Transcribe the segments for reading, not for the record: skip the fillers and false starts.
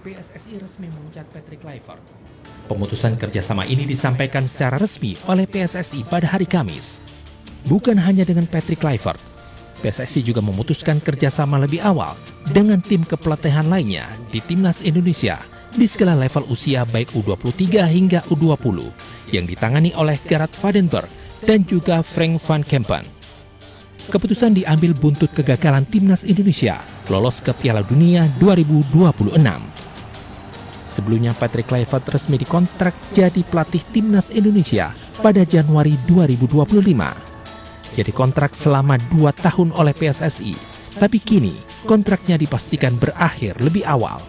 PSSI resmi memecat Patrick Kluivert. Pemutusan kerjasama ini disampaikan secara resmi oleh PSSI pada hari Kamis. Bukan hanya dengan Patrick Kluivert, PSSI juga memutuskan kerjasama lebih awal dengan tim kepelatihan lainnya di Timnas Indonesia di segala level usia baik U23 hingga U20 yang ditangani oleh Gerard Vandenberg dan juga Frank van Kempen. Keputusan diambil buntut kegagalan Timnas Indonesia lolos ke Piala Dunia 2026. Sebelumnya Patrick Kluivert resmi dikontrak jadi pelatih Timnas Indonesia pada Januari 2025. Dia dikontrak selama 2 tahun oleh PSSI, tapi kini kontraknya dipastikan berakhir lebih awal.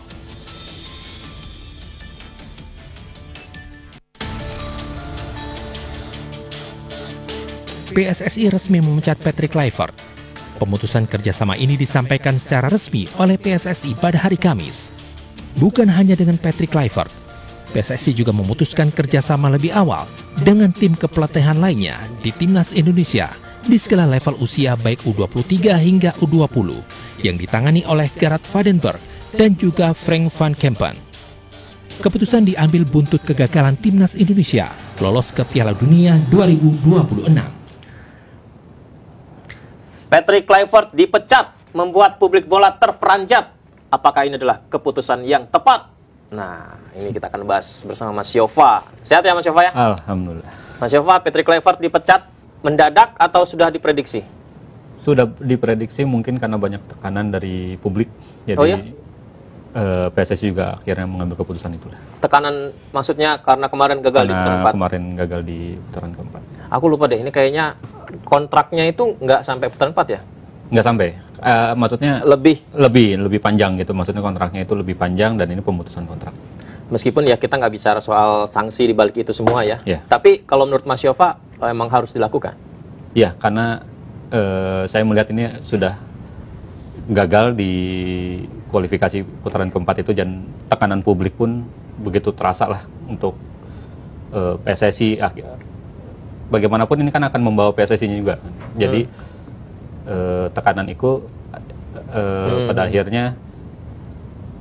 PSSI resmi memecat Patrick Kluivert. Pemutusan kerjasama ini disampaikan secara resmi oleh PSSI pada hari Kamis. Bukan hanya dengan Patrick Kluivert, PSSI juga memutuskan kerjasama lebih awal dengan tim kepelatihan lainnya di Timnas Indonesia di segala level usia baik U23 hingga U20 yang ditangani oleh Gerard Vandenberg dan juga Frank van Kempen. Keputusan diambil buntut kegagalan Timnas Indonesia lolos ke Piala Dunia 2026. Patrick Kluivert dipecat, membuat publik bola terperanjat. Apakah ini adalah keputusan yang tepat? Nah, ini kita akan bahas bersama Mas Yova. Sehat ya Mas Yova ya? Alhamdulillah. Mas Yova, Patrick Kluivert dipecat mendadak atau sudah diprediksi? Sudah diprediksi mungkin karena banyak tekanan dari publik. Jadi Oh ya? PSSI juga akhirnya mengambil keputusan itu. Tekanan maksudnya karena kemarin gagal di putaran 4? Kemarin gagal di putaran keempat. Aku lupa deh, ini kayaknya kontraknya itu nggak sampai putaran 4 ya? Nggak sampai. Maksudnya lebih panjang gitu. Maksudnya kontraknya itu lebih panjang dan ini pemutusan kontrak. Meskipun ya kita nggak bicara soal sanksi di balik itu semua ya. Yeah. Tapi kalau menurut Mas Yova emang harus dilakukan? Ya, karena saya melihat ini sudah gagal di kualifikasi putaran keempat itu dan tekanan publik pun begitu terasa lah untuk PSSI. Bagaimanapun ini kan akan membawa PSSI-nya juga. Jadi tekanan itu pada akhirnya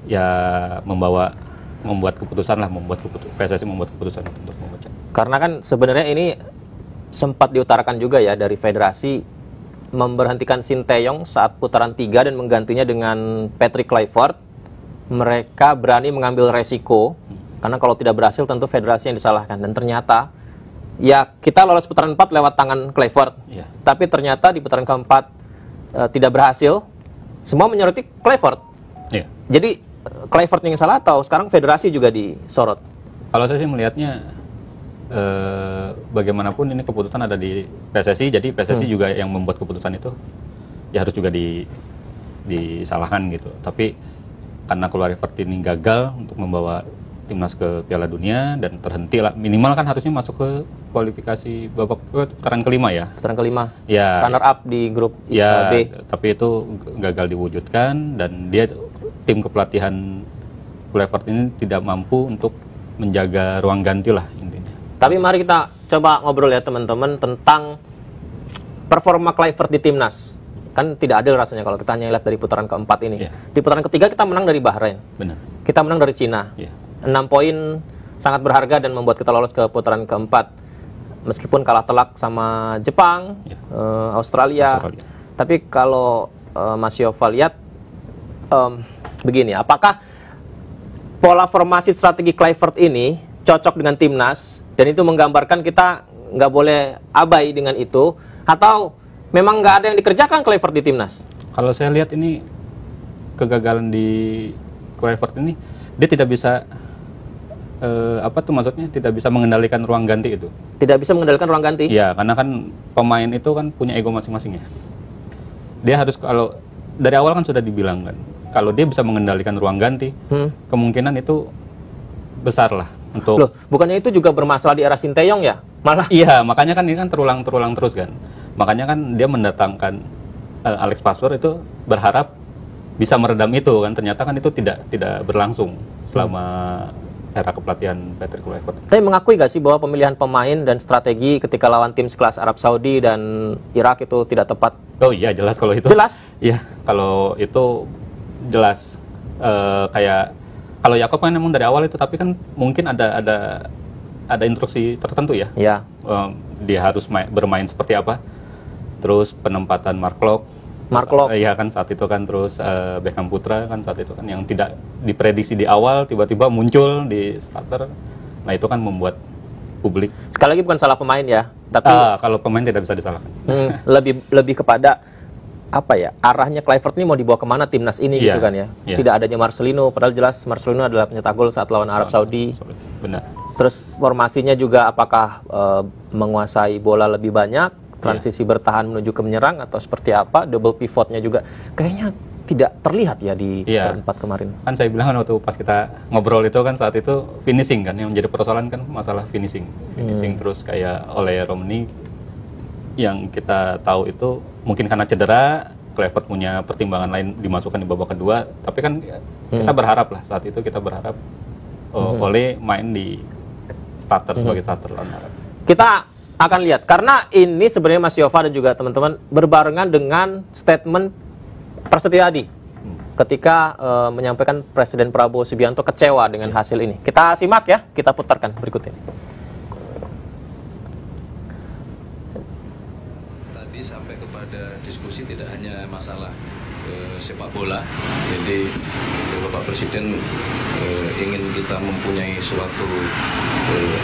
ya membuat keputusan lah, PSSI membuat keputusan untuk memecat. Karena kan sebenarnya ini sempat diutarakan juga ya dari federasi memberhentikan Sinteyong saat putaran 3 dan menggantinya dengan Patrick Kluivert. Mereka berani mengambil resiko karena kalau tidak berhasil tentu federasi yang disalahkan. Dan ternyata ya kita lolos putaran 4 lewat tangan Kluivert. Yeah. Tapi ternyata di putaran keempat tidak berhasil. Semua menyoroti Kluivert. Yeah. Jadi Kluivert yang salah atau sekarang federasi juga disorot? Kalau saya sih melihatnya bagaimanapun ini keputusan ada di PSSI, jadi PSSI juga yang membuat keputusan itu ya harus juga disalahkan gitu. Tapi karena Kluivert ini gagal untuk membawa timnas ke Piala Dunia dan terhenti lah, minimal kan harusnya masuk ke kualifikasi babak putaran kelima ya. Putaran kelima. Ya. Runner up di grup ya, B. Tapi itu gagal diwujudkan dan dia tim kepelatihan Kluivert ini tidak mampu untuk menjaga ruang ganti lah intinya. Tapi mari kita coba ngobrol ya teman-teman tentang performa Kluivert di timnas. Kan tidak adil rasanya kalau kita hanya lihat dari putaran keempat ini. Yeah. Di putaran ketiga kita menang dari Bahrain. Benar. Kita menang dari Cina. Yeah. 6 poin sangat berharga dan membuat kita lolos ke putaran keempat. Meskipun kalah telak sama Jepang, Australia. Tapi kalau Mas Yova lihat begini, apakah pola formasi strategi Kluivert ini cocok dengan timnas dan itu menggambarkan kita nggak boleh abai dengan itu, atau memang nggak ada yang dikerjakan Kluivert di timnas? Kalau saya lihat ini kegagalan di Kluivert ini, dia tidak bisa maksudnya tidak bisa mengendalikan ruang ganti itu. Tidak bisa mengendalikan ruang ganti? Iya, karena kan pemain itu kan punya ego masing-masing ya. Dia harus, kalau dari awal kan sudah dibilang kan, kalau dia bisa mengendalikan ruang ganti, kemungkinan itu besar lah untuk. Loh, bukannya itu juga bermasalah di era Sinteyong ya? Malah. Iya, makanya kan ini kan terulang terus kan. Makanya kan dia mendatangkan Alex Pasur itu berharap bisa meredam itu kan. Ternyata kan itu tidak berlangsung selama era kepelatihan Patrick Kluivert. Tapi mengakui gak sih bahwa pemilihan pemain dan strategi ketika lawan tim sekelas Arab Saudi dan Irak itu tidak tepat? Oh iya, jelas kalau itu. Jelas? Iya, kalau itu jelas. Kayak kalau Yakob kan memang dari awal itu, tapi kan mungkin ada instruksi tertentu ya. Ya. Dia harus bermain seperti apa. Terus penempatan Mark Locke. Iya kan saat itu kan, terus Beckham Putra kan saat itu kan yang tidak diprediksi di awal tiba-tiba muncul di starter. Nah, itu kan membuat publik. Sekali lagi bukan salah pemain ya, tapi kalau pemain tidak bisa disalahkan. lebih kepada apa ya, arahnya Kluivert ini mau dibawa kemana timnas ini gitu kan ya. Tidak adanya Marcelino, padahal jelas Marcelino adalah pencetak gol saat lawan Arab Saudi. Benar. Terus formasinya juga apakah menguasai bola lebih banyak, transisi bertahan menuju ke menyerang atau seperti apa, double pivotnya juga kayaknya tidak terlihat ya di empat kemarin. Kan saya bilang waktu pas kita ngobrol itu kan saat itu finishing kan yang menjadi persoalan kan, masalah finishing. Terus kayak oleh Romney yang kita tahu itu mungkin karena cedera, Kluivert punya pertimbangan lain dimasukkan di babak kedua, tapi kan kita berharap lah saat itu kita berharap Ole main di starter sebagai starter lawan Arab. Kita akan lihat karena ini sebenarnya Mas Yova dan juga teman-teman berbarengan dengan statement Prasetyo Adi ketika menyampaikan Presiden Prabowo Subianto kecewa dengan hasil ini. Kita simak ya, kita putarkan berikut ini. Tadi sampai kepada diskusi tidak hanya masalah sepak bola. Jadi Bapak Presiden ingin kita mempunyai suatu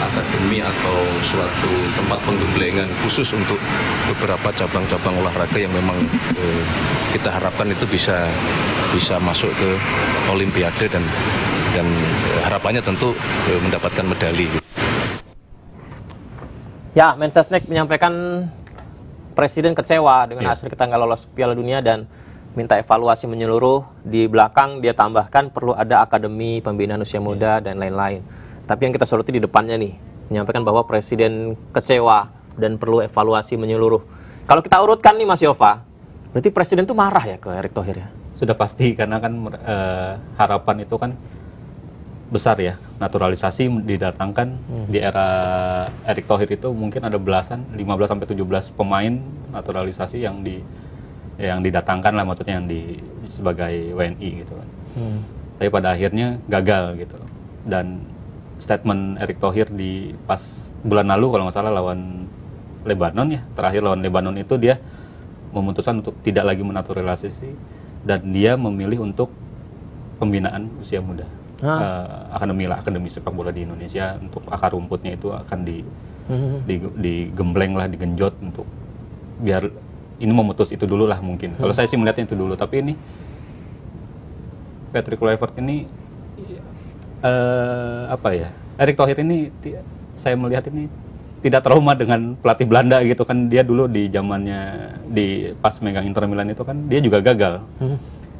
akademi atau suatu tempat penggemblengan khusus untuk beberapa cabang-cabang olahraga yang memang kita harapkan itu bisa masuk ke Olimpiade dan harapannya tentu mendapatkan medali. Ya, Mensesnek menyampaikan Presiden kecewa dengan hasil kita nggak lolos Piala Dunia dan minta evaluasi menyeluruh. Di belakang dia tambahkan perlu ada akademi pembinaan usia muda dan lain-lain. Tapi yang kita soroti di depannya nih, menyampaikan bahwa Presiden kecewa dan perlu evaluasi menyeluruh. Kalau kita urutkan nih Mas Yova, berarti Presiden tuh marah ya ke Erick Thohir ya? Sudah pasti, karena kan harapan itu kan besar ya. Naturalisasi didatangkan di era Erick Thohir itu mungkin ada 15 sampai 17 pemain naturalisasi yang didatangkan lah, maksudnya yang sebagai WNI gitu kan. Tapi pada akhirnya gagal gitu. Dan statement Erick Thohir di pas bulan lalu kalau nggak salah lawan Lebanon ya, terakhir lawan Lebanon itu dia memutuskan untuk tidak lagi menaturalisasi dan dia memilih untuk pembinaan usia muda. Akademi sepak bola di Indonesia untuk akar rumputnya itu akan digembleng lah, digenjot untuk biar ini memutus itu dulu lah mungkin. Kalau saya sih melihatnya itu dulu, tapi ini Patrick Kluivert ini Erick Thohir ini saya melihat ini tidak trauma dengan pelatih Belanda gitu kan. Dia dulu di zamannya pas megang Inter Milan itu kan dia juga gagal.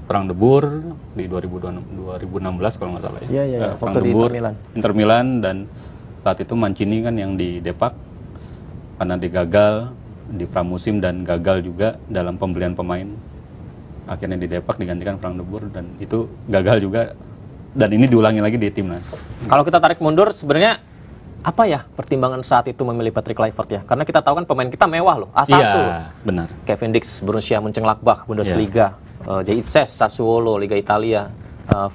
Perang Debur di 2016 kalau nggak salah ya. Iya, Perang Debur Inter Milan dan saat itu Mancini kan yang didepak karena digagal di pramusim dan gagal juga dalam pembelian pemain. Akhirnya didepak digantikan Perang Debur dan itu gagal juga. Dan ini diulangi lagi di timnas. Kalau kita tarik mundur, sebenarnya apa ya pertimbangan saat itu memilih Patrick Kluivert ya? Karena kita tahu kan pemain kita mewah loh, A1. Iya, benar. Kevin Dix, Borussia Mönchengladbach, Bundesliga, Jitses, Sassuolo, Liga Italia,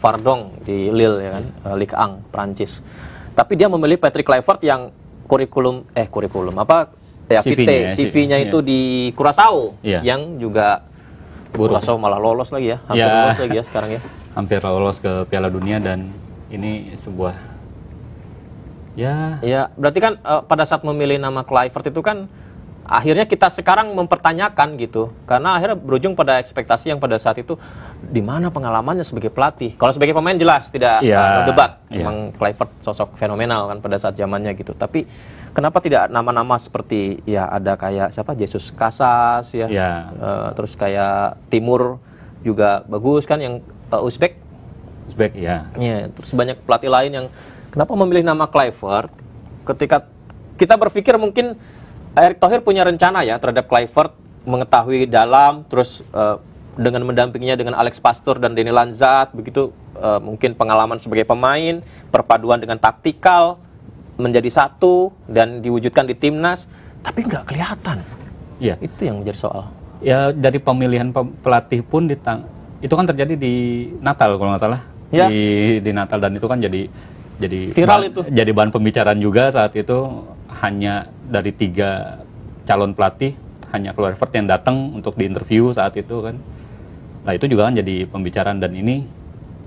Vardong di Lille ya kan, Ligue 1 Prancis. Tapi dia memilih Patrick Kluivert yang CV-nya itu di Curaçao, yang juga Curaçao malah lolos lagi ya, hampir lolos lagi ya sekarang ya. Hampir lolos ke Piala Dunia dan ini sebuah ya berarti kan pada saat memilih nama Kluivert itu kan akhirnya kita sekarang mempertanyakan gitu, karena akhirnya berujung pada ekspektasi yang pada saat itu di mana pengalamannya sebagai pelatih. Kalau sebagai pemain jelas tidak debat, memang Kluivert sosok fenomenal kan pada saat zamannya gitu. Tapi kenapa tidak nama-nama seperti ada kayak siapa, Jesus Casas terus kayak Timur juga bagus kan, yang Uzbek terus banyak pelatih lain yang kenapa memilih nama Kluivert ketika kita berpikir mungkin Erick Thohir punya rencana ya terhadap Kluivert, mengetahui dalam, terus dengan mendampinginya dengan Alex Pastoor dan Denny Lanzat begitu, mungkin pengalaman sebagai pemain, perpaduan dengan taktikal menjadi satu dan diwujudkan di timnas, tapi nggak kelihatan. Itu yang menjadi soal. Ya, dari pemilihan pelatih pun itu kan terjadi di Natal kalau nggak salah. Ya. di Natal, dan itu kan jadi Viral itu. jadi bahan pembicaraan juga saat itu. Hanya dari 3 calon pelatih hanya Kluivert yang datang untuk diinterview saat itu kan. Nah itu juga kan jadi pembicaraan, dan ini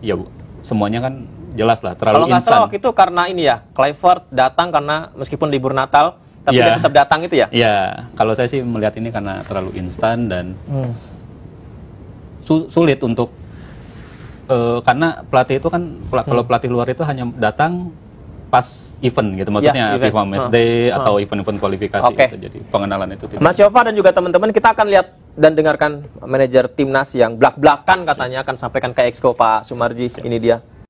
ya semuanya kan jelas lah Kalau terlalu nggak salah instan. waktu itu karena ini ya, Kluivert datang karena meskipun libur Natal, tapi Iya. dia tetap datang itu ya. Ya, kalau saya sih melihat ini karena terlalu instan dan sulit untuk karena pelatih itu kan kalau pelatih luar itu hanya datang pas event gitu, maksudnya event. FIFA Matchday atau event-event kualifikasi Oke. gitu. Jadi pengenalan itu tidak. Mas Yova dan juga teman-teman, kita akan lihat dan dengarkan manajer timnas yang belak-belakan katanya akan sampaikan ke Exco Pak Sumarji. Ini dia.